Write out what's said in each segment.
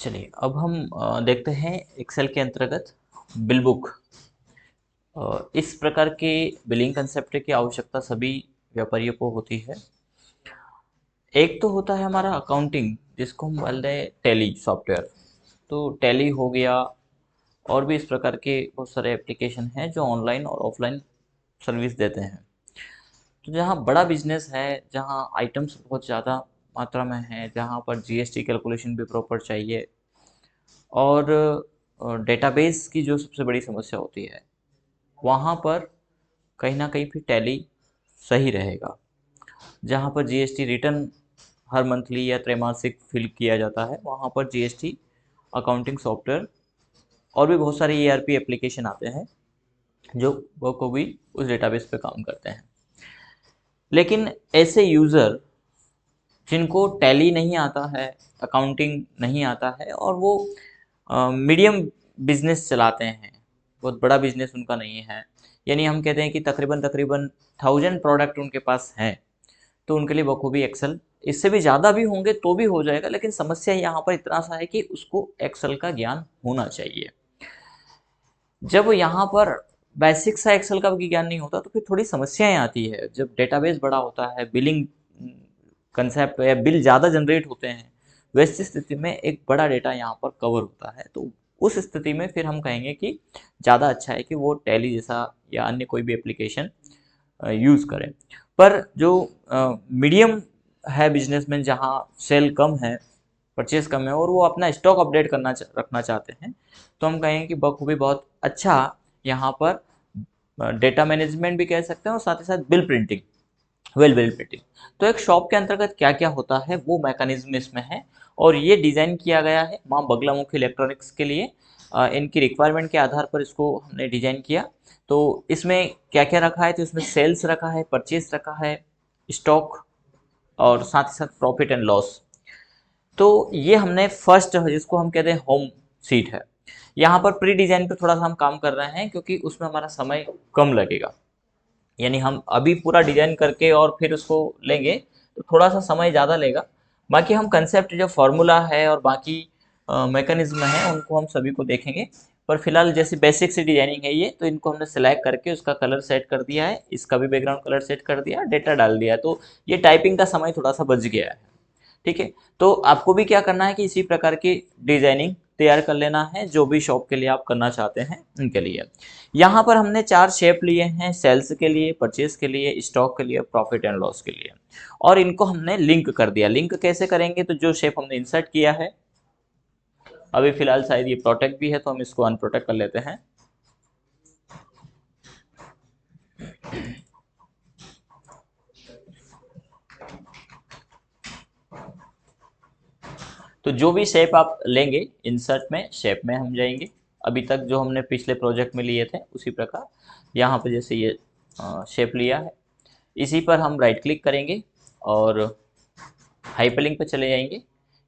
चलिए अब हम देखते हैं एक्सेल के अंतर्गत बिल बुक। इस प्रकार के बिलिंग कंसेप्ट की आवश्यकता सभी व्यापारियों को होती है। एक तो होता है हमारा अकाउंटिंग, जिसको हम बोल रहे हैं टैली सॉफ्टवेयर। तो टैली हो गया, और भी इस प्रकार के बहुत सारे एप्लीकेशन हैं जो ऑनलाइन और ऑफलाइन सर्विस देते हैं। तो जहाँ बड़ा बिजनेस है, जहाँ आइटम्स बहुत ज़्यादा मात्रा में है, जहाँ पर जीएसटी कैलकुलेशन भी प्रॉपर चाहिए, और डेटाबेस की जो सबसे बड़ी समस्या होती है, वहाँ पर कहीं ना कहीं फिर टैली सही रहेगा। जहाँ पर जीएसटी रिटर्न हर मंथली या त्रैमासिक फिल किया जाता है, वहाँ पर जीएसटी अकाउंटिंग सॉफ्टवेयर और भी बहुत सारे ईआरपी एप्लीकेशन आते हैं जो वो को भी उस डेटाबेस पे काम करते हैं। लेकिन ऐसे यूज़र जिनको टैली नहीं आता है, अकाउंटिंग नहीं आता है, और वो मीडियम बिजनेस चलाते हैं, बहुत बड़ा बिजनेस उनका नहीं है, यानी हम कहते हैं कि तकरीबन तकरीबन 1000 प्रोडक्ट उनके पास हैं, तो उनके लिए बखूबी एक्सेल, इससे भी ज़्यादा भी होंगे तो भी हो जाएगा। लेकिन समस्या यहाँ पर इतना सा है कि उसको एक्सेल का ज्ञान होना चाहिए। जब यहाँ पर बेसिक सा एक्सेल का भी ज्ञान नहीं होता तो फिर थोड़ी समस्याएं आती है। जब डेटाबेस बड़ा होता है, बिलिंग कंसेप्ट या बिल ज़्यादा जनरेट होते हैं, वैसी स्थिति में एक बड़ा डेटा यहाँ पर कवर होता है, तो उस स्थिति में फिर हम कहेंगे कि ज़्यादा अच्छा है कि वो टैली जैसा या अन्य कोई भी एप्लीकेशन यूज़ करें। पर जो मीडियम है बिजनेसमैन, जहाँ सेल कम है, परचेज कम है, और वो अपना स्टॉक अपडेट रखना चाहते हैं, तो हम कहेंगे कि बखूबी बहुत अच्छा यहाँ पर डेटा मैनेजमेंट भी कह सकते हैं, और साथ ही साथ बिल प्रिंटिंग, बिल प्रिंटिंग। तो एक शॉप के अंतर्गत क्या क्या होता है वो मैकेनिज्म इसमें है, और ये डिज़ाइन किया गया है माँ बगलामुखी इलेक्ट्रॉनिक्स के लिए। इनकी रिक्वायरमेंट के आधार पर इसको हमने डिजाइन किया। तो इसमें क्या क्या रखा है, तो इसमें सेल्स रखा है, परचेज रखा है, स्टॉक, और साथ ही साथ प्रॉफिट एंड लॉस। तो ये हमने फर्स्ट, जिसको हम कहते हैं होम सीट है, यहाँ पर प्री डिजाइन पे थोड़ा सा हम काम कर रहे हैं, क्योंकि उसमें हमारा समय कम लगेगा। यानी हम अभी पूरा डिजाइन करके और फिर उसको लेंगे तो थोड़ा सा समय ज़्यादा लेगा। बाकी हम कंसेप्ट, जो फार्मूला है और बाकी मैकेनिज्म है, उनको हम सभी को देखेंगे। पर फिलहाल जैसे बेसिक सी डिजाइनिंग है ये, तो इनको हमने सेलेक्ट करके उसका कलर सेट कर दिया है, इसका भी बैकग्राउंड कलर सेट कर दिया, डेटा डाल दिया, तो ये टाइपिंग का समय थोड़ा सा बच गया है। ठीक है, तो आपको भी क्या करना है कि इसी प्रकार की डिजाइनिंग तैयार कर लेना है, जो भी शॉप के लिए आप करना चाहते हैं उनके लिए। यहाँ पर हमने 4 शेप लिए हैं, सेल्स के लिए, परचेज के लिए, स्टॉक के लिए, प्रॉफिट एंड लॉस के लिए, और इनको हमने लिंक कर दिया। लिंक कैसे करेंगे, तो जो शेप हमने इंसर्ट किया है, अभी फिलहाल शायद ये प्रोटेक्ट भी है, तो हम इसको अनप्रोटेक्ट कर लेते हैं। तो जो भी शेप आप लेंगे, इंसर्ट में शेप में हम जाएंगे, अभी तक जो हमने पिछले प्रोजेक्ट में लिए थे उसी प्रकार यहाँ पर जैसे ये शेप लिया है, इसी पर हम राइट क्लिक करेंगे और हाइपरलिंक पे चले जाएंगे।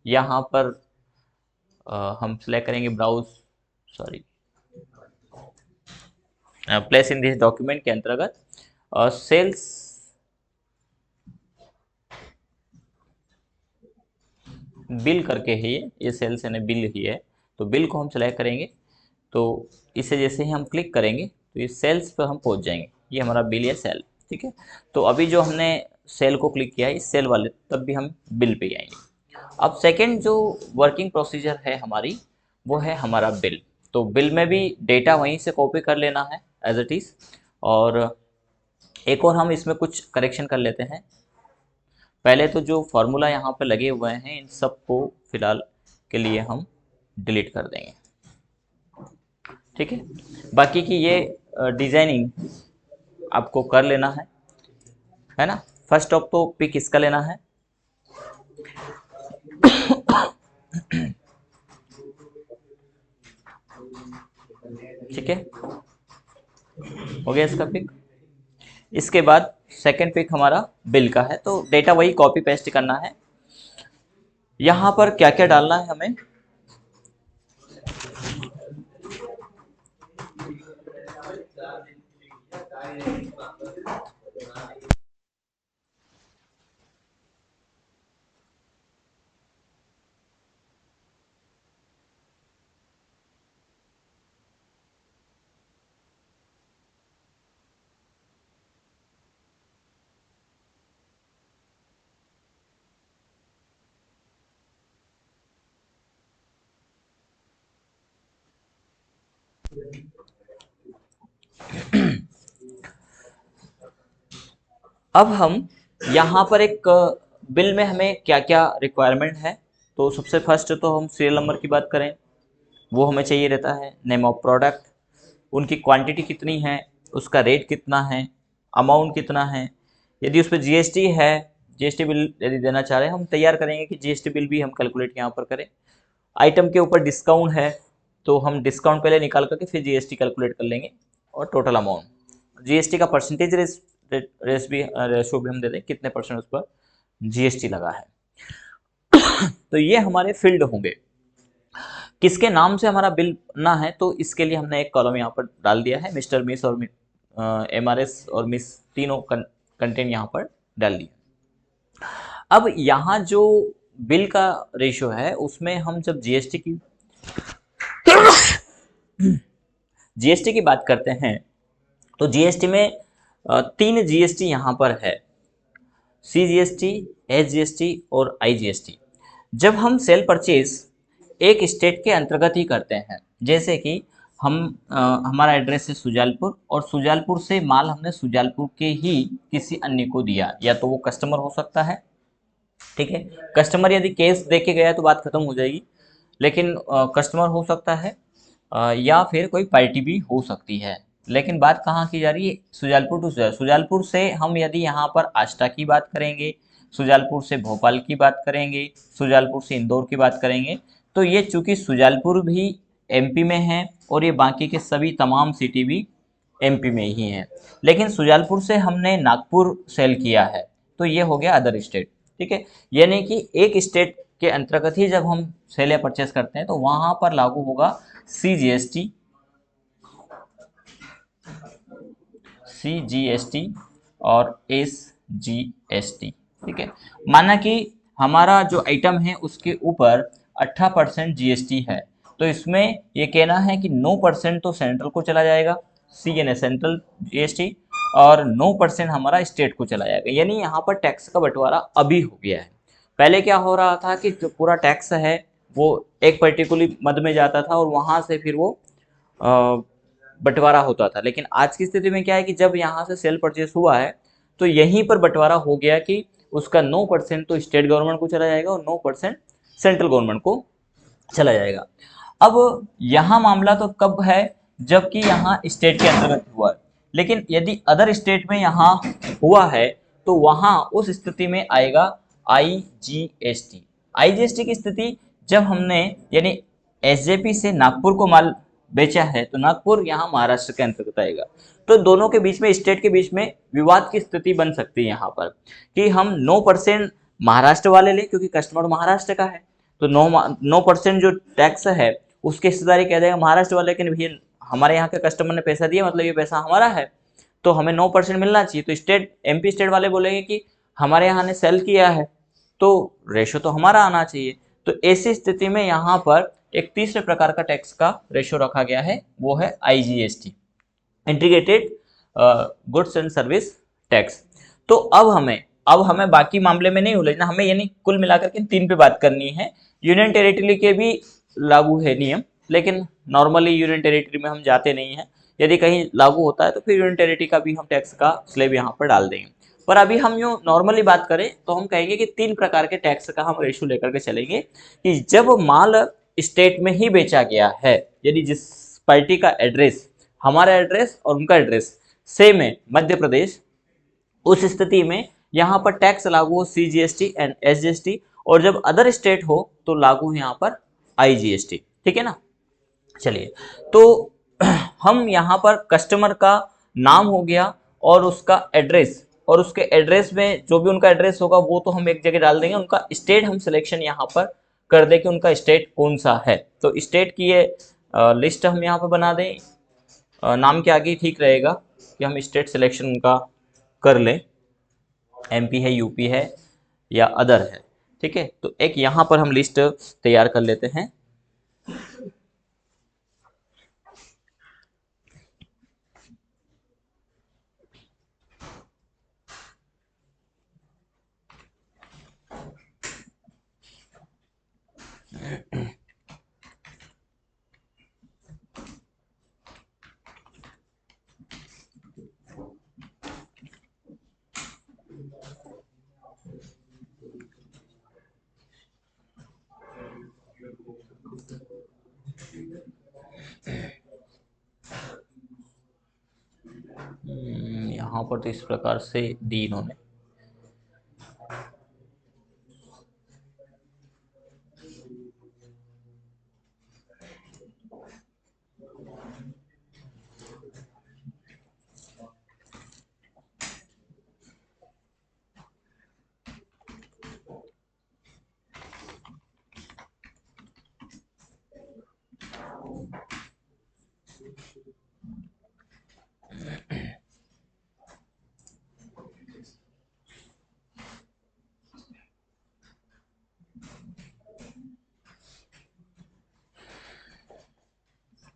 यहाँ पर हम सेलेक्ट करेंगे browse, sorry, place in this document के अंतर्गत सेल्स बिल करके है, ये सेल्स यानी बिल ही है, तो बिल को हम सेलेक्ट करेंगे। तो इसे जैसे ही हम क्लिक करेंगे तो ये सेल्स पर हम पहुंच जाएंगे, ये हमारा बिल या सेल। ठीक है, तो अभी जो हमने सेल को क्लिक किया है, इस सेल वाले, तब भी हम बिल पे आएंगे। अब सेकंड जो वर्किंग प्रोसीजर है हमारी, वो है हमारा बिल। तो बिल में भी डेटा वहीं से कॉपी कर लेना है एज इट इज़, और एक और हम इसमें कुछ करेक्शन कर लेते हैं। पहले तो जो फार्मूला यहाँ पे लगे हुए हैं, इन सब को फिलहाल के लिए हम डिलीट कर देंगे। ठीक है, बाकी की ये डिजाइनिंग आपको कर लेना है ना। फर्स्ट ऑफ तो पिक इसका लेना है। ठीक है, हो गया इसका पिक। इसके बाद सेकंड पिक हमारा बिल का है, तो डेटा वही कॉपी पेस्ट करना है। यहाँ पर क्या क्या डालना है हमें, अब हम यहाँ पर एक बिल में हमें क्या क्या रिक्वायरमेंट है, तो सबसे फर्स्ट तो हम सीरियल नंबर की बात करें, वो हमें चाहिए रहता है। नेम ऑफ प्रोडक्ट, उनकी क्वांटिटी कितनी है, उसका रेट कितना है, अमाउंट कितना है, यदि उस पर जीएसटी है, जीएसटी बिल यदि देना चाह रहे हैं हम तैयार करेंगे कि जीएसटी बिल भी हम कैलकुलेट यहाँ पर करें। आइटम के ऊपर डिस्काउंट है तो हम डिस्काउंट पहले निकाल करके फिर जीएसटी कैलकुलेट कर लेंगे, और टोटल अमाउंट, जीएसटी का परसेंटेज रेशो भी हम दे दें कितने परसेंट उस पर जीएसटी लगा है। तो ये हमारे फील्ड होंगे। किसके नाम से हमारा बिल बनना है, तो इसके लिए हमने एक कॉलम यहाँ पर डाल दिया है, मिस्टर मिस और एमआरएस और मिस तीनों कंटेंट यहाँ पर डाल दिया। अब यहाँ जो बिल का रेशियो है उसमें हम जब जीएसटी की बात करते हैं, तो जीएसटी में तीन जीएसटी यहाँ पर है, सीजीएसटी, एसजीएसटी और आईजीएसटी। जब हम सेल परचेज एक स्टेट के अंतर्गत ही करते हैं, जैसे कि हम हमारा एड्रेस है सुजालपुर और सुजालपुर से माल हमने सुजालपुर के ही किसी अन्य को दिया, या तो वो कस्टमर हो सकता है, ठीक है, कस्टमर यदि कैश दे के गया तो बात खत्म हो जाएगी, लेकिन कस्टमर हो सकता है या फिर कोई पार्टी भी हो सकती है। लेकिन बात कहाँ की जा रही है, सुजालपुर टू सुजालपुर से हम यदि यहाँ पर आष्टा की बात करेंगे, सुजालपुर से भोपाल की बात करेंगे, सुजालपुर से इंदौर की बात करेंगे, तो ये चूंकि सुजालपुर भी एमपी में है और ये बाकी के सभी तमाम सिटी भी एमपी में ही हैं, लेकिन सुजालपुर से हमने नागपुर सेल किया है तो ये हो गया अदर स्टेट, ठीक है। यानी कि एक स्टेट के अंतर्गत ही जब हम सेल या परचेस करते हैं तो वहां पर लागू होगा सीजीएसटी, सीजीएसटी और एसजीएसटी, ठीक है। माना कि हमारा जो आइटम है उसके ऊपर 18% जीएसटी है, तो इसमें ये कहना है कि 9% तो सेंट्रल को चला जाएगा, सी यानी सेंट्रल जीएसटी, और 9% हमारा स्टेट को चला जाएगा। यानी यहाँ पर टैक्स का बंटवारा अभी हो गया है। पहले क्या हो रहा था कि जो पूरा टैक्स है वो एक पर्टिकुलर मद में जाता था और वहां से फिर वो बंटवारा होता था, लेकिन आज की स्थिति में क्या है कि जब यहाँ से सेल परचेस हुआ है तो यहीं पर बंटवारा हो गया कि उसका 9% तो स्टेट गवर्नमेंट को चला जाएगा और 9% सेंट्रल गवर्नमेंट को चला जाएगा। अब यहाँ मामला तो कब है, जबकि यहाँ स्टेट के अंतर्गत हुआ है, लेकिन यदि अदर स्टेट में यहाँ हुआ है तो वहाँ उस स्थिति में आएगा आईजीएसटी। आईजीएसटी की स्थिति जब हमने यानी एसजेपी से नागपुर को माल बेचा है तो नागपुर यहाँ महाराष्ट्र के अंतर्गत आएगा। तो दोनों के बीच में, स्टेट के बीच में विवाद की स्थिति बन सकती है यहाँ पर कि हम 9% महाराष्ट्र वाले लें क्योंकि कस्टमर महाराष्ट्र का है, तो 9% जो टैक्स है उसकी हिस्सेदारी कह देगा महाराष्ट्र वाले, लेकिन भैया हमारे यहाँ के कस्टमर ने पैसा दिया मतलब ये पैसा हमारा है तो हमें 9% मिलना चाहिए। तो स्टेट एमपी स्टेट वाले बोलेंगे कि हमारे यहाँ ने सेल किया है तो रेशो तो हमारा आना चाहिए। तो ऐसी स्थिति में यहाँ पर एक तीसरे प्रकार का टैक्स का रेशो रखा गया है, वो है IGST, integrated goods and service tax. तो अब हमें बाकी मामले में नहीं उलझना, हमें यानी कुल मिलाकर के तीन पे बात करनी है। यूनियन टेरिटरी के भी लागू है नियम, लेकिन नॉर्मली यूनियन टेरिटरी में हम जाते नहीं हैं, यदि कहीं लागू होता है तो फिर यूनियन टेरिटरी का भी हम टैक्स का स्लेब यहाँ पर डाल देंगे। पर अभी हम यूँ नॉर्मली बात करें तो हम कहेंगे कि तीन प्रकार के टैक्स का हम रेशो लेकर के चलेंगे कि जब माल स्टेट में ही बेचा गया है, यदि जिस पार्टी का एड्रेस, हमारा एड्रेस और उनका एड्रेस सेम है मध्य प्रदेश, उस स्थिति में यहाँ पर टैक्स लागू हो सीजीएसटी एंड एसजीएसटी, और जब अदर स्टेट हो तो लागू यहाँ पर आईजीएसटी, ठीक है ना। चलिए, तो हम यहाँ पर कस्टमर का नाम हो गया और उसका एड्रेस, और उसके एड्रेस में जो भी उनका एड्रेस होगा वो तो हम एक जगह डाल देंगे, उनका स्टेट हम सिलेक्शन यहाँ पर कर दें कि उनका स्टेट कौन सा है। तो स्टेट की ये लिस्ट हम यहाँ पर बना दें, नाम के आगे ठीक रहेगा कि हम स्टेट सिलेक्शन उनका कर लें, एमपी है, यूपी है या अदर है, ठीक है। तो एक यहाँ पर हम लिस्ट तैयार कर लेते हैं। यहाँ पर तो इस प्रकार से दी इन्होंने।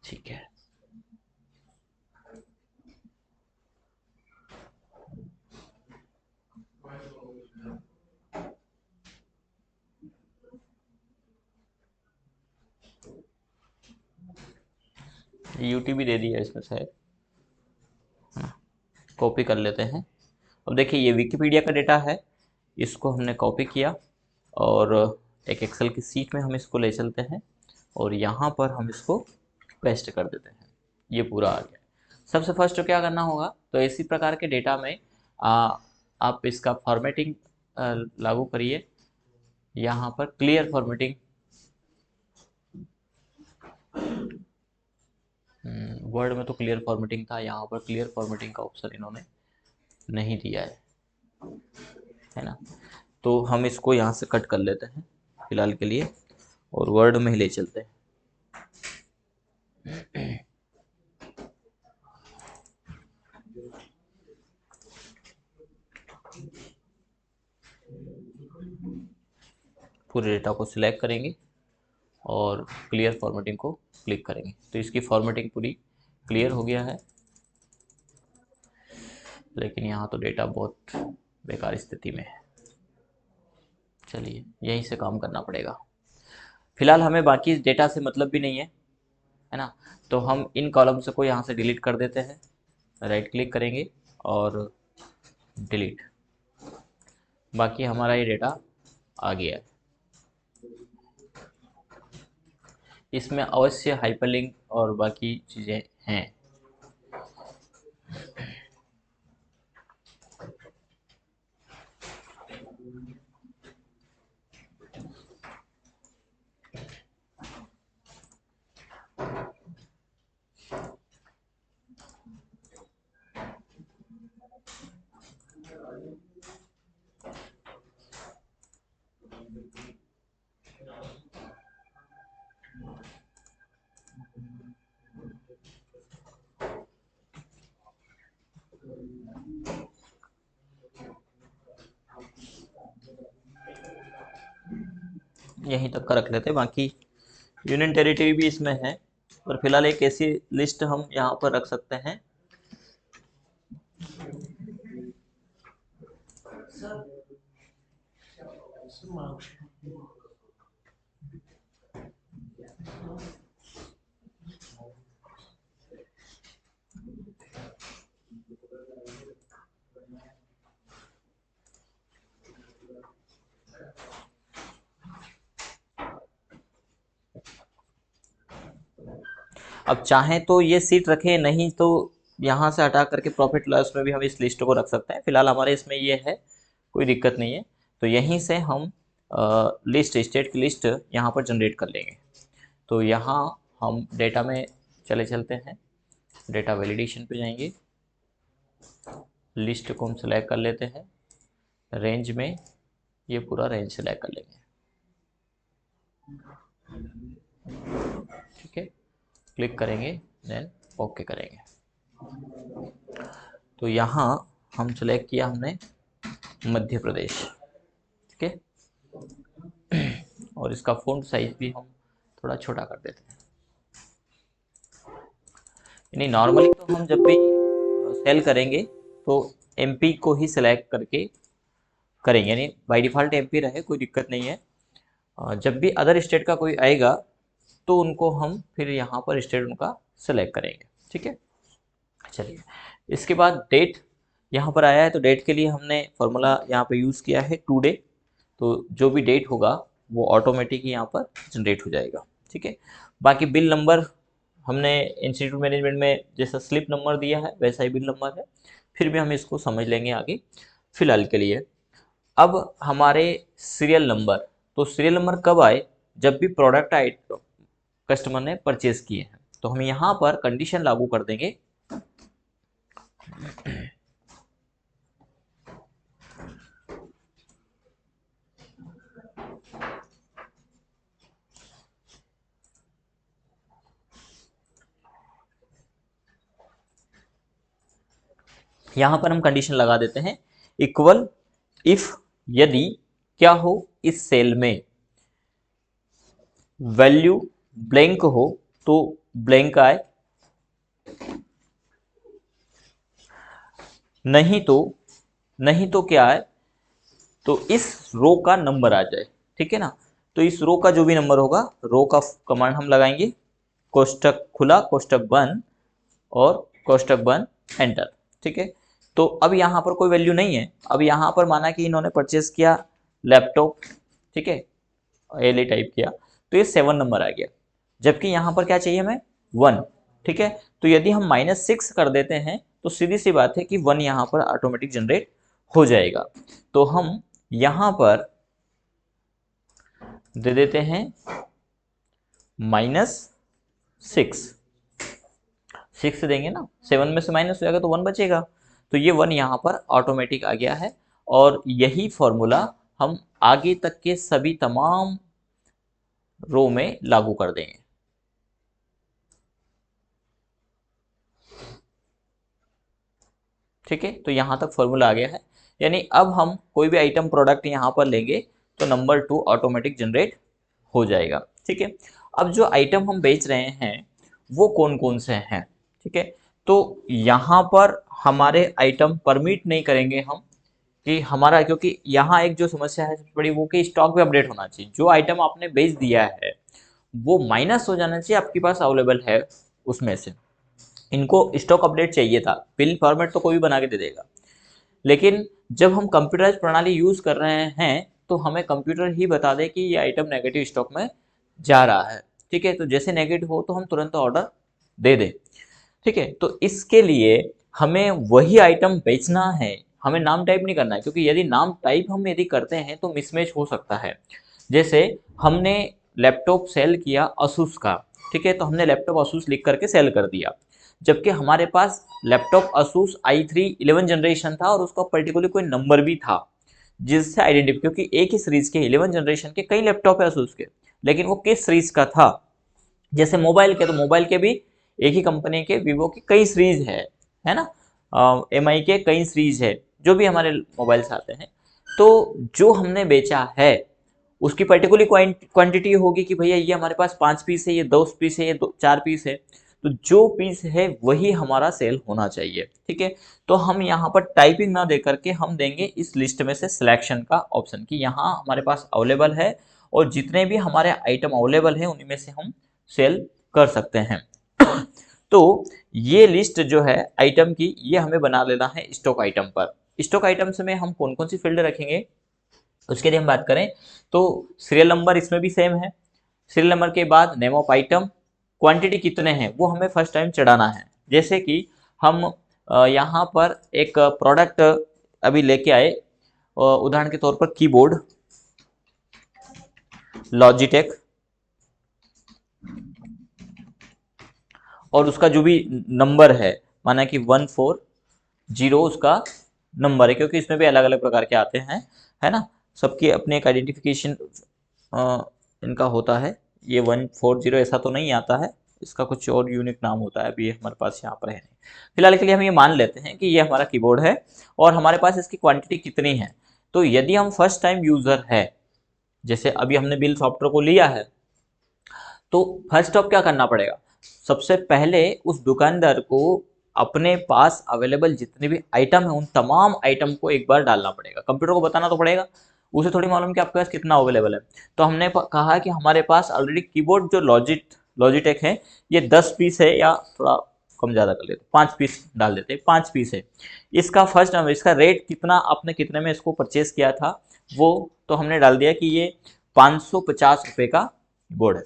ठीक है, यूटीबी दे दिया इसमें शायद, कॉपी कर लेते हैं। अब देखिए ये विकिपीडिया का डेटा है, इसको हमने कॉपी किया और एक एक्सेल की सीट में हम इसको ले चलते हैं और यहाँ पर हम इसको पेस्ट कर देते हैं। ये पूरा आ गया। सबसे फर्स्ट तो क्या करना होगा, तो इसी प्रकार के डेटा में आप इसका फॉर्मेटिंग लागू करिए। यहाँ पर क्लियर फॉर्मेटिंग, वर्ड में तो क्लियर फॉर्मेटिंग था, यहाँ पर क्लियर फॉर्मेटिंग का ऑप्शन इन्होंने नहीं दिया है ना। तो हम इसको यहाँ से कट कर लेते हैं फिलहाल के लिए और वर्ड में ही ले चलते हैं। पूरे डेटा को सिलेक्ट करेंगे और क्लियर फॉर्मेटिंग को क्लिक करेंगे, तो इसकी फॉर्मेटिंग पूरी क्लियर हो गया है। लेकिन यहाँ तो डेटा बहुत बेकार स्थिति में है। चलिए यहीं से काम करना पड़ेगा। फिलहाल हमें बाकी डेटा से मतलब भी नहीं है ना, तो हम इन कॉलम्स को यहाँ से डिलीट कर देते हैं। राइट क्लिक करेंगे और डिलीट, बाकी हमारा ये डेटा आ गया है। इसमें अवश्य हाइपरलिंक और बाकी चीज़ें हैं। यहीं तक का रख लेते हैं, बाकी यूनियन टेरिटरी भी इसमें है, पर फिलहाल एक ऐसी लिस्ट हम यहाँ पर रख सकते हैं। अब चाहें तो ये सीट रखें, नहीं तो यहाँ से हटा करके प्रॉफिट लॉस में भी हम इस लिस्ट को रख सकते हैं। फिलहाल हमारे इसमें ये है, कोई दिक्कत नहीं है। तो यहीं से हम लिस्ट, स्टेट की लिस्ट यहाँ पर जनरेट कर लेंगे। तो यहाँ हम डेटा में चले चलते हैं, डेटा वैलिडेशन पे जाएंगे, लिस्ट को हम सेलेक्ट कर लेते हैं, रेंज में ये पूरा रेंज सेलेक्ट कर लेंगे। ठीक है, क्लिक करेंगे, देन ओके करेंगे। तो यहाँ हम सेलेक्ट किया हमने मध्य प्रदेश। ठीक है, और इसका फ़ॉन्ट साइज भी हम थोड़ा छोटा कर देते हैं। यानी नॉर्मली तो हम जब भी सेल करेंगे तो एमपी को ही सिलेक्ट करके करेंगे, यानी बाय डिफ़ॉल्ट एमपी रहे, कोई दिक्कत नहीं है। जब भी अदर स्टेट का कोई आएगा तो उनको हम फिर यहाँ पर स्टेट उनका सेलेक्ट करेंगे। ठीक है, चलिए इसके बाद डेट यहाँ पर आया है, तो डेट के लिए हमने फॉर्मूला यहाँ पे यूज़ किया है टुडे। तो जो भी डेट होगा वो ऑटोमेटिक यहाँ पर जनरेट हो जाएगा। ठीक है, बाकी बिल नंबर हमने इंस्टीट्यूट मैनेजमेंट में जैसा स्लिप नंबर दिया है वैसा ही बिल नंबर है, फिर भी हम इसको समझ लेंगे आगे फिलहाल के लिए। अब हमारे सीरियल नंबर, तो सीरियल नंबर कब आए, जब भी प्रोडक्ट आए कस्टमर ने परचेज किए हैं, तो हम यहाँ पर कंडीशन लागू कर देंगे। यहां पर हम कंडीशन लगा देते हैं इक्वल इफ, यदि क्या हो, इस सेल में वैल्यू ब्लैंक हो तो ब्लैंक आए, नहीं तो क्या है, तो इस रो का नंबर आ जाए। ठीक है ना, तो इस रो का जो भी नंबर होगा, रो का कमांड हम लगाएंगे, कोष्टक खुला कोष्टक बंद और कोष्टक बंद, एंटर। ठीक है, तो अब यहाँ पर कोई वैल्यू नहीं है। अब यहाँ पर माना कि इन्होंने परचेस किया लैपटॉप, ठीक है, एल टाइप किया, तो ये 7 नंबर आ गया, जबकि यहाँ पर क्या चाहिए हमें 1। ठीक है, तो यदि हम -6 कर देते हैं तो सीधी सी बात है कि 1 यहाँ पर ऑटोमेटिक जनरेट हो जाएगा। तो हम यहाँ पर दे देते हैं -6 देंगे ना, 7 में से माइनस हो जाएगा तो 1 बचेगा, तो ये 1 यहाँ पर ऑटोमेटिक आ गया है। और यही फॉर्मूला हम आगे तक के सभी तमाम रो में लागू कर देंगे। ठीक है, तो यहाँ तक फॉर्मूला आ गया है, यानी अब हम कोई भी आइटम प्रोडक्ट यहाँ पर लेंगे तो नंबर 2 ऑटोमेटिक जनरेट हो जाएगा। ठीक है, अब जो आइटम हम बेच रहे हैं वो कौन कौन से हैं। ठीक है, तो यहाँ पर हमारे आइटम परमिट नहीं करेंगे हम कि हमारा, क्योंकि यहाँ एक जो समस्या है सबसे बड़ी वो कि स्टॉक भी अपडेट होना चाहिए। जो आइटम आपने बेच दिया है वो माइनस हो जाना चाहिए, आपके पास अवेलेबल है उसमें से। इनको स्टॉक अपडेट चाहिए था, बिल फॉर्मेट तो कोई भी बना के दे देगा, लेकिन जब हम कंप्यूटराइज प्रणाली यूज कर रहे हैं तो हमें कंप्यूटर ही बता दे कि ये आइटम नेगेटिव स्टॉक में जा रहा है। ठीक है, तो जैसे नेगेटिव हो तो हम तुरंत ऑर्डर दे दें। ठीक है, तो इसके लिए हमें वही आइटम बेचना है, हमें नाम टाइप नहीं करना है, क्योंकि यदि नाम टाइप हम यदि करते हैं तो मिसमैच हो सकता है। जैसे हमने लैपटॉप सेल किया असूस का, ठीक है, तो हमने लैपटॉप असूस लिख करके सेल कर दिया, जबकि हमारे पास लैपटॉप असूस i3 11 जनरेशन था और उसका पर्टिकुलर कोई नंबर भी था जिससे आइडेंटिफाई, क्योंकि एक ही सीरीज के 11 जनरेशन के कई लैपटॉप है असूस के, लेकिन वो किस सीरीज का था। जैसे मोबाइल के, तो मोबाइल के भी एक ही कंपनी के वीवो के कई सीरीज है ना, MI के कई सीरीज है, जो भी हमारे मोबाइल्स आते हैं। तो जो हमने बेचा है उसकी पर्टिकुलर क्वांटिटी होगी कि भैया ये हमारे पास 5 पीस है, ये 10 पीस है, ये 4 पीस है, तो जो पीस है वही हमारा सेल होना चाहिए। ठीक है, तो हम यहाँ पर टाइपिंग ना दे करके हम देंगे इस लिस्ट में से सिलेक्शन का ऑप्शन, कि यहाँ हमारे पास अवेलेबल है और जितने भी हमारे आइटम अवेलेबल है उन्हीं में से हम सेल कर सकते हैं। तो ये लिस्ट जो है आइटम की, ये हमें बना लेना है स्टॉक आइटम पर। स्टॉक आइटम्स में हम कौन कौन सी फील्ड रखेंगे उसके लिए हम बात करें तो सीरियल नंबर इसमें भी सेम है। सीरियल नंबर के बाद नेम ऑफ आइटम, क्वांटिटी कितने हैं वो हमें फर्स्ट टाइम चढ़ाना है। जैसे कि हम यहाँ पर एक प्रोडक्ट अभी लेके आए, उदाहरण के तौर पर कीबोर्ड लॉजिटेक, और उसका जो भी नंबर है माना कि 140 उसका नंबर है, क्योंकि इसमें भी अलग अलग प्रकार के आते हैं, है ना, सबकी अपने एक आइडेंटिफिकेशन इनका होता है। ये 140 ऐसा तो नहीं आता है, इसका कुछ और यूनिक नाम होता है, अभी ये हमारे पास यहाँ पर है नहीं। फिलहाल के लिए हम ये मान लेते हैं कि ये हमारा कीबोर्ड है और हमारे पास इसकी क्वांटिटी कितनी है। तो यदि हम फर्स्ट टाइम यूज़र है, जैसे अभी हमने बिल सॉफ्टवेयर को लिया है, तो फर्स्ट ऑफ क्या करना पड़ेगा, सबसे पहले उस दुकानदार को अपने पास अवेलेबल जितने भी आइटम है उन तमाम आइटम को एक बार डालना पड़ेगा। कंप्यूटर को बताना तो पड़ेगा, उसे थोड़ी मालूम कि आपके पास कितना अवेलेबल है। तो हमने कहा कि हमारे पास ऑलरेडी कीबोर्ड जो लॉजिटेक है ये 10 पीस है, या थोड़ा कम ज़्यादा कर लेते 5 पीस डाल देते, 5 पीस है। इसका इसका रेट कितना, आपने कितने में इसको परचेज किया था वो तो हमने डाल दिया कि ये 550 रुपए का कीबोर्ड है।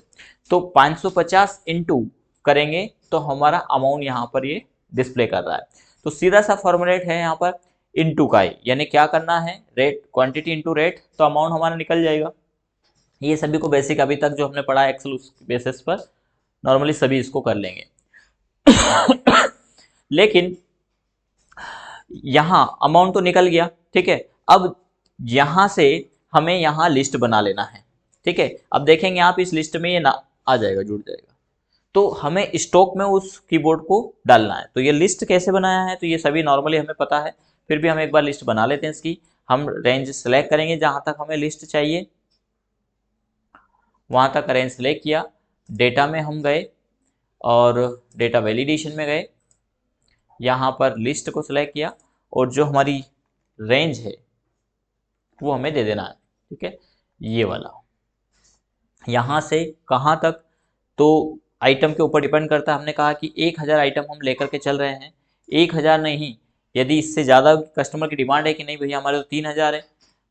तो 550 इंटू करेंगे तो हमारा अमाउंट यहाँ पर ये डिस्प्ले कर रहा है। तो सीधा सा फॉर्मूलेट है यहाँ पर इंटू का ही, यानी क्या करना है, रेट क्वांटिटी इंटू रेट, तो अमाउंट हमारा निकल जाएगा। ये सभी को बेसिक अभी तक जो हमने पढ़ा है एक्सेल उस बेसिस पर नॉर्मली सभी इसको कर लेंगे। लेकिन यहाँ अमाउंट तो निकल गया, ठीक है। अब यहाँ से हमें यहाँ लिस्ट बना लेना है, ठीक है। अब देखेंगे आप इस लिस्ट में ये ना आ जाएगा, जुड़ जाएगा, तो हमें स्टॉक में उस कीबोर्ड को डालना है। तो ये लिस्ट कैसे बनाया है, तो ये सभी नॉर्मली हमें पता है, फिर भी हम एक बार लिस्ट बना लेते हैं इसकी। हम रेंज सेलेक्ट करेंगे, जहां तक हमें लिस्ट चाहिए वहां तक रेंज सेलेक्ट किया, डेटा में हम गए और डेटा वैलिडेशन में गए, यहाँ पर लिस्ट को सिलेक्ट किया और जो हमारी रेंज है वो हमें दे देना है, ठीक है, ये वाला। यहाँ से कहाँ तक, तो आइटम के ऊपर डिपेंड करता है। हमने कहा कि 1000 आइटम हम लेकर के चल रहे हैं, 1000 नहीं, यदि इससे ज़्यादा कस्टमर की डिमांड है कि नहीं भैया हमारे तो 3000 है,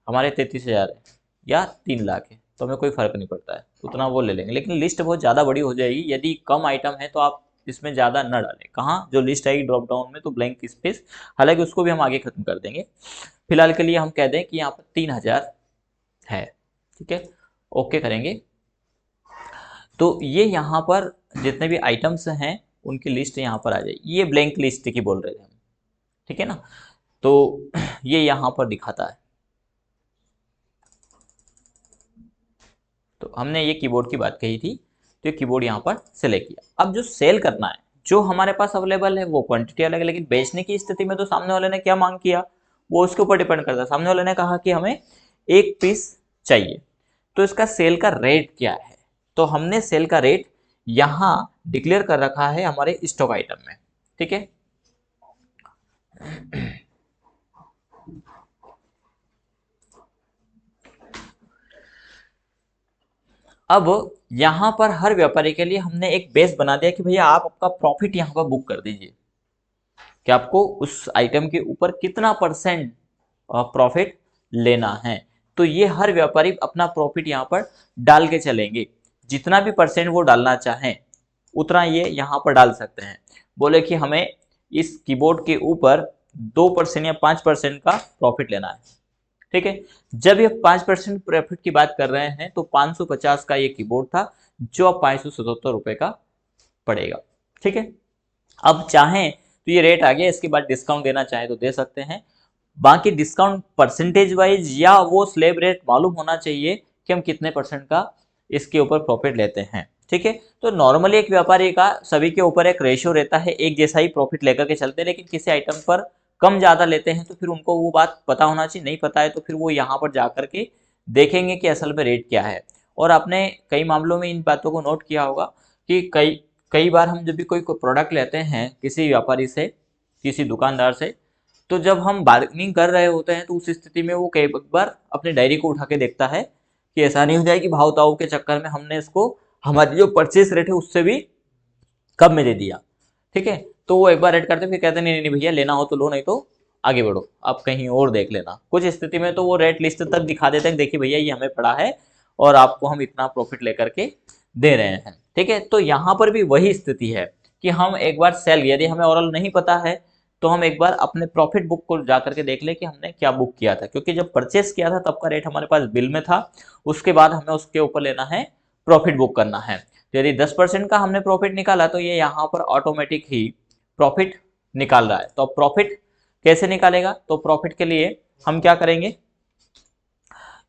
हमारे 33,000 है या 3 लाख है, तो हमें कोई फ़र्क नहीं पड़ता है, उतना वो ले लेंगे। लेकिन लिस्ट बहुत ज़्यादा बड़ी हो जाएगी, यदि कम आइटम है तो आप इसमें ज़्यादा न डालें। कहाँ, जो लिस्ट आएगी ड्रॉप डाउन में, तो ब्लैंक स्पेस, हालांकि उसको भी हम आगे खत्म कर देंगे। फिलहाल के लिए हम कह दें कि यहाँ पर 3000 है, ठीक है, ओके करेंगे। तो ये यहाँ पर जितने भी आइटम्स हैं उनकी लिस्ट यहाँ पर आ जाएगी। ये ब्लैंक लिस्ट की बोल रहे थे हम, ठीक है ना। तो ये यहाँ पर दिखाता है। तो हमने ये कीबोर्ड की बात कही थी, तो ये कीबोर्ड यहाँ पर सेलेक्ट किया। अब जो सेल करना है, जो हमारे पास अवेलेबल है वो क्वांटिटी अलग है, लेकिन बेचने की स्थिति में तो सामने वाले ने क्या मांग किया वो उसके ऊपर डिपेंड करता है। सामने वाले ने कहा कि हमें 1 पीस चाहिए, तो इसका सेल का रेट क्या है, तो हमने सेल का रेट यहाँ डिक्लेयर कर रखा है हमारे स्टॉक आइटम में, ठीक है। अब यहां पर हर व्यापारी के लिए हमने एक बेस बना दिया कि भैया आप आपका प्रॉफिट यहां पर बुक कर दीजिए कि आपको उस आइटम के ऊपर कितना % प्रॉफिट लेना है। तो ये हर व्यापारी अपना प्रॉफिट यहाँ पर डाल के चलेंगे, जितना भी % वो डालना चाहें उतना ये यहाँ पर डाल सकते हैं। बोले कि हमें इस कीबोर्ड के ऊपर 2% या 5% का प्रॉफिट लेना है, ठीक है। जब ये 5% प्रॉफिट की बात कर रहे हैं तो 550 का ये कीबोर्ड था, जो अब 577 रुपए का पड़ेगा, ठीक है। अब चाहें तो ये रेट आ गया, इसके बाद डिस्काउंट देना चाहें तो दे सकते हैं। बाकी डिस्काउंट परसेंटेज वाइज या वो स्लैब रेट मालूम होना चाहिए कि हम कितने % का इसके ऊपर प्रॉफिट लेते हैं, ठीक है। तो नॉर्मली एक व्यापारी का सभी के ऊपर एक रेशियो रहता है, एक जैसा ही प्रॉफिट लेकर के चलते हैं, लेकिन किसी आइटम पर कम ज़्यादा लेते हैं तो फिर उनको वो बात पता होना चाहिए। नहीं पता है तो फिर वो यहाँ पर जा करके देखेंगे कि असल में रेट क्या है। और आपने कई मामलों में इन बातों को नोट किया होगा कि कई बार हम जब भी कोई प्रोडक्ट लेते हैं किसी व्यापारी से, किसी दुकानदार से, तो जब हम बार्गेनिंग कर रहे होते हैं तो उस स्थिति में वो कई बार अपने डायरी को उठा के देखता है कि ऐसा नहीं हो जाए कि भाव ताव के चक्कर में हमने इसको हमारी जो परचेस रेट है उससे भी कम में दे दिया, ठीक है। तो वो एक बार रेट करते फिर कहते नहीं नहीं भैया लेना हो तो लो, नहीं तो आगे बढ़ो, आप कहीं और देख लेना। कुछ स्थिति में तो वो रेट लिस्ट तक दिखा देते हैं, देखिए भैया ये हमें पड़ा है और आपको हम इतना प्रॉफिट लेकर के दे रहे हैं, ठीक है। तो यहाँ पर भी वही स्थिति है कि हम एक बार सेल, यदि हमें ओवरऑल नहीं पता है तो हम एक बार अपने प्रॉफिट बुक को जा करके देख ले कि हमने क्या बुक किया था, क्योंकि जब परचेस किया था तब का रेट हमारे पास बिल में था, उसके बाद हमें उसके ऊपर लेना है प्रॉफिट बुक करना है। तो यदि 10% का हमने प्रॉफिट निकाला तो ये यहाँ पर ऑटोमेटिक ही प्रॉफिट निकाल रहा है। तो अब प्रॉफिट कैसे निकालेगा, तो प्रॉफिट के लिए हम क्या करेंगे,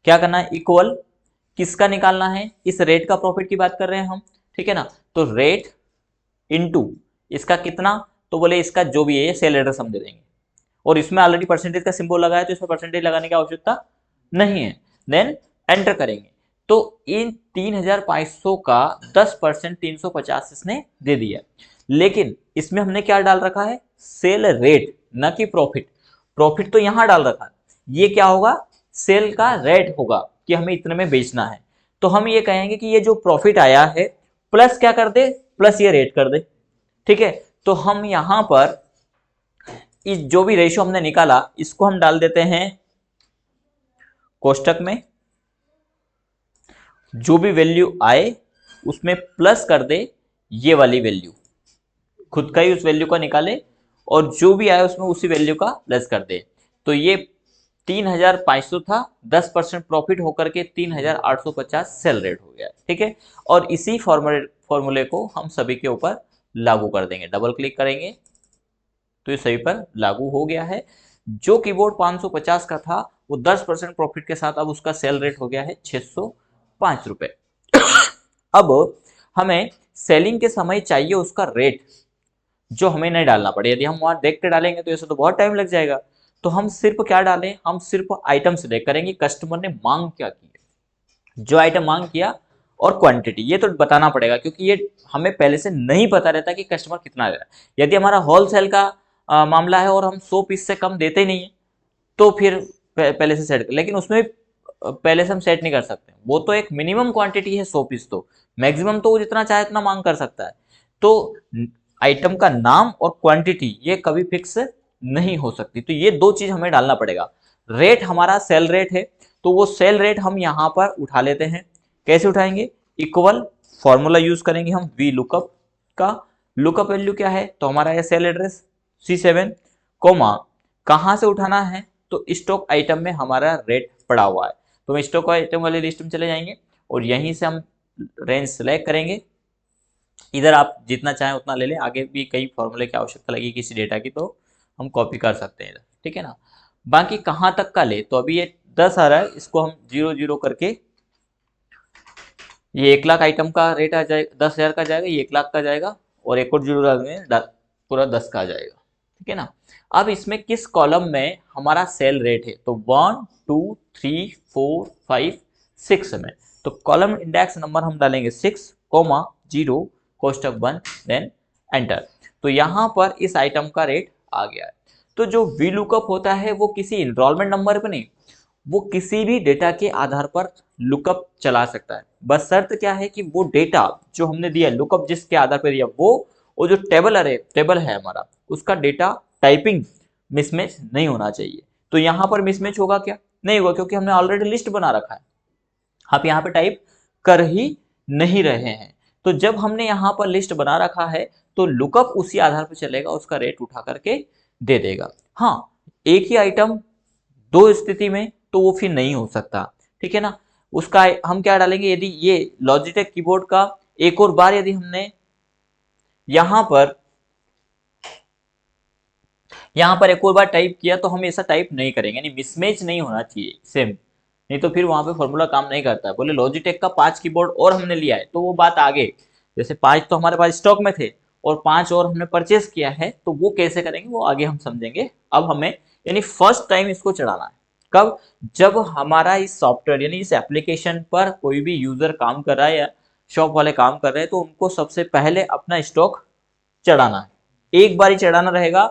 क्या करना है, इक्वल किसका निकालना है, इस रेट का प्रॉफिट की बात कर रहे हैं हम, ठीक है ना। तो रेट इनटू इसका कितना, तो बोले इसका जो भी है सेल एड्रेस हम दे देंगे, और इसमें ऑलरेडी परसेंटेज का सिंबल लगा है तो इसमें परसेंटेज लगाने की आवश्यकता नहीं है। देन एंटर करेंगे तो इन 3500 का 10% 350 इसने दे दिया, लेकिन इसमें हमने क्या डाल रखा है, सेल रेट, न कि प्रॉफिट। प्रॉफिट तो यहां डाल रखा है, ये क्या होगा, सेल का रेट होगा कि हमें इतने में बेचना है। तो हम ये कहेंगे कि ये जो प्रॉफिट आया है प्लस क्या कर दे, प्लस ये रेट कर दे, ठीक है। तो हम यहां पर इस जो भी रेशियो हमने निकाला इसको हम डाल देते हैं कोष्टक में, जो भी वैल्यू आए उसमें प्लस कर दे ये वाली वैल्यू, खुद का ही उस वैल्यू का निकाले और जो भी आए उसमें उसी वैल्यू का प्लस कर दे। तो ये 3,500 था, 10% प्रॉफिट होकर के 3,850 सेल रेट हो गया, ठीक है। और इसी फॉर्मूले को हम सभी के ऊपर लागू कर देंगे, डबल क्लिक करेंगे तो ये सभी पर लागू हो गया है। जो कीबोर्ड 550 का था वो 10% प्रॉफिट के साथ अब उसका सेल रेट हो गया है 605 रुपए। अब हमें सेलिंग के समय चाहिए उसका रेट, जो हमें नहीं डालना पड़े। यदि हम वहां देख के डालेंगे तो ऐसे तो बहुत टाइम लग जाएगा। तो हम सिर्फ क्या डालें, हम सिर्फ आइटम से देख करेंगे कस्टमर ने मांग क्या की है, जो आइटम मांग किया और क्वांटिटी, ये तो बताना पड़ेगा क्योंकि ये हमें पहले से नहीं पता रहता कि कस्टमर कितना दे रहा है। यदि हमारा होलसेल का मामला है और हम 100 पीस से कम देते ही नहीं है तो फिर पहले से सेट, लेकिन उसमें पहले से हम सेट नहीं कर सकते। वो तो एक मिनिमम क्वांटिटी है 100 पीस, तो मैक्सिमम तो वो जितना चाहे उतना मांग कर सकता है। तो आइटम का नाम और क्वांटिटी ये कभी फिक्स नहीं हो सकती। तो ये दो चीज हमें डालना पड़ेगा। रेट हमारा सेल रेट है, तो वो सेल रेट हम यहां पर उठा लेते हैं। कैसे उठाएंगे, इक्वल फॉर्मूला यूज करेंगे हम वी लुकअप का। लुकअप वैल्यू क्या है, तो हमारा है सेल एड्रेस C7 कोमा, कहां से उठाना है, तो स्टॉक आइटम में हमारा रेट पड़ा हुआ है। तो हम स्टॉक आइटम वाले लिस्ट में चले जाएंगे और यहीं से हम रेंज सेलेक्ट करेंगे। इधर आप जितना चाहें उतना ले लें, आगे भी कई फॉर्मूले की आवश्यकता लगी किसी डेटा की तो हम कॉपी कर सकते हैं इधर, ठीक है ना। बाकी कहाँ तक का ले, तो अभी ये 10 आ रहा है, इसको हम 0 0 करके ये 1 लाख आइटम का रेट आ जाएगा, 10,000 का जाएगा, ये 1 लाख का जाएगा और एक और जीरो में पूरा 10 का आ जाएगा, ठीक है ना। अब इसमें किस कॉलम में हमारा सेल रेट है, तो 1 2 3 4 5 6 में, तो कॉलम इंडेक्स नंबर हम डालेंगे 6 कोमा 0 कोष्टक बंद देन एंटर। तो यहां पर इस आइटम का रेट आ गया है। तो जो वी लुकअप होता है वो किसी इनरोलमेंट नंबर पर नहीं, वो किसी भी डेटा के आधार पर लुकअप चला सकता है। बस शर्त क्या है कि वो डेटा जो हमने दिया, लुकअप जिसके आधार पर दिया, वो जो टेबल है हमारा, उसका डेटा टाइपिंग मिसमैच नहीं होना चाहिए। तो यहां पर मिसमैच होगा क्या, नहीं होगा, क्योंकि हमने ऑलरेडी लिस्ट बना रखा है, आप यहाँ पे टाइप कर ही नहीं रहे हैं। तो जब हमने यहाँ पर लिस्ट बना रखा है तो लुकअप उसी आधार पर चलेगा, उसका रेट उठा करके दे देगा। हाँ, एक ही आइटम दो स्थिति में तो वो फिर नहीं हो सकता, ठीक है ना। उसका हम क्या डालेंगे, यदि ये लॉजिटेक कीबोर्ड का एक और बार यदि हमने यहां पर एक और बार टाइप किया तो हम ऐसा टाइप नहीं करेंगे, यानी मिसमैच नहीं होना चाहिए सेम, नहीं तो फिर वहां पे फॉर्मूला काम नहीं करता है। बोले लॉजिटेक का 5 कीबोर्ड और हमने लिया है तो वो बात आगे, जैसे 5 तो हमारे पास स्टॉक में थे और 5 और हमने परचेस किया है, तो वो कैसे करेंगे वो आगे हम समझेंगे। अब हमें यानी फर्स्ट टाइम इसको चढ़ाना है कब, जब हमारा इस सॉफ्टवेयर यानी इस एप्लीकेशन पर कोई भी यूजर काम कर रहा है या शॉप वाले काम कर रहे हैं, तो उनको सबसे पहले अपना स्टॉक चढ़ाना है, एक बार ही चढ़ाना रहेगा।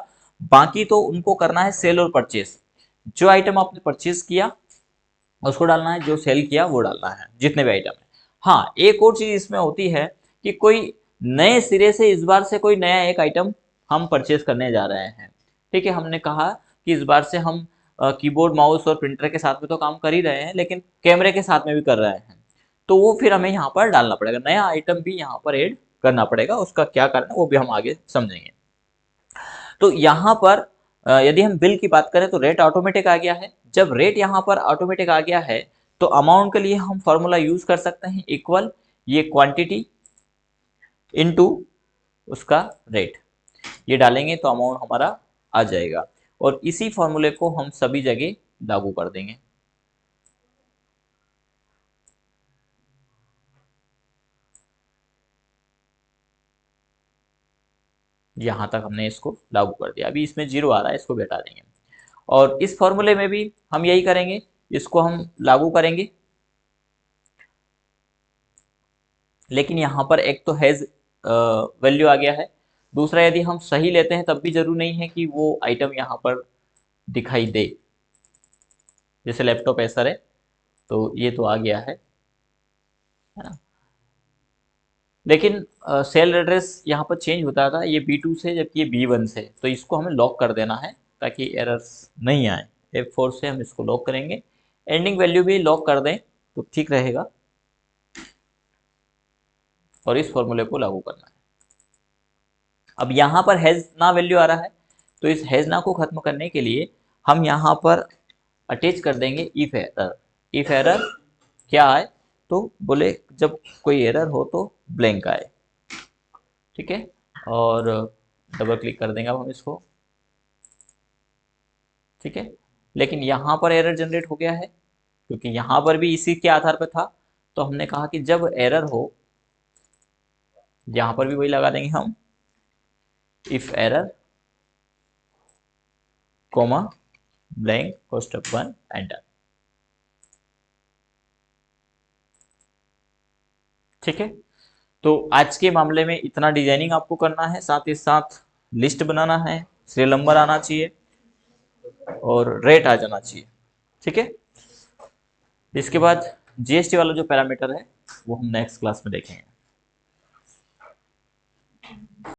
बाकी तो उनको करना है सेल और परचेस, जो आइटम आपने परचेस किया उसको डालना है, जो सेल किया वो डालना है, जितने भी आइटम है। हाँ, एक और चीज इसमें होती है कि कोई नए सिरे से इस बार से कोई नया एक आइटम हम परचेस करने जा रहे हैं, ठीक है। हमने कहा कि इस बार से हम कीबोर्ड माउस और प्रिंटर के साथ में तो काम कर ही रहे हैं, लेकिन कैमरे के साथ में भी कर रहे हैं, तो वो फिर हमें यहाँ पर डालना पड़ेगा, नया आइटम भी यहाँ पर ऐड करना पड़ेगा। उसका क्या करना है वो भी हम आगे समझेंगे। तो यहाँ पर यदि हम बिल की बात करें तो रेट ऑटोमेटिक आ गया है। जब रेट यहाँ पर ऑटोमेटिक आ गया है तो अमाउंट के लिए हम फॉर्मूला यूज कर सकते हैं, इक्वल ये क्वांटिटी इनटू उसका रेट, ये डालेंगे तो अमाउंट हमारा आ जाएगा। और इसी फॉर्मूले को हम सभी जगह लागू कर देंगे। यहां तक हमने इसको लागू कर दिया, अभी इसमें 0 आ रहा है, इसको घटा देंगे। और इस फॉर्मूले में भी हम यही करेंगे, इसको हम लागू करेंगे। लेकिन यहाँ पर एक तो हैज वैल्यू आ गया है, दूसरा यदि हम सही लेते हैं तब भी जरूर नहीं है कि वो आइटम यहाँ पर दिखाई दे, जैसे लैपटॉप ऐसा है तो ये तो आ गया है ना। लेकिन सेल एड्रेस यहाँ पर चेंज होता था, ये B2 से जबकि ये B1 से, तो इसको हमें लॉक कर देना है ताकि एरर्स नहीं आए। F4 से हम इसको लॉक करेंगे, एंडिंग वैल्यू भी लॉक कर दें तो ठीक रहेगा। और इस फॉर्मूले को लागू करना है। अब यहाँ पर हैज ना वैल्यू आ रहा है, तो इस हैज ना को खत्म करने के लिए हम यहाँ पर अटैच कर देंगे इफ एरर। इफ एरर क्या आए, तो बोले जब कोई एरर हो तो ब्लैंक आए, ठीक है। और डबल क्लिक कर देंगे अब हम इसको, ठीक है। लेकिन यहाँ पर एरर जनरेट हो गया है, क्योंकि यहाँ पर भी इसी के आधार पर था, तो हमने कहा कि जब एरर हो, यहाँ पर भी वही लगा देंगे हम, इफ एरर कोमा ब्लैंक कोष्ठक बंद एंटर, ठीक है। तो आज के मामले में इतना डिजाइनिंग आपको करना है, साथ ही साथ लिस्ट बनाना है, सीरियल नंबर आना चाहिए और रेट आ जाना चाहिए, ठीक है। इसके बाद जीएसटी वाला जो पैरामीटर है वो हम नेक्स्ट क्लास में देखेंगे।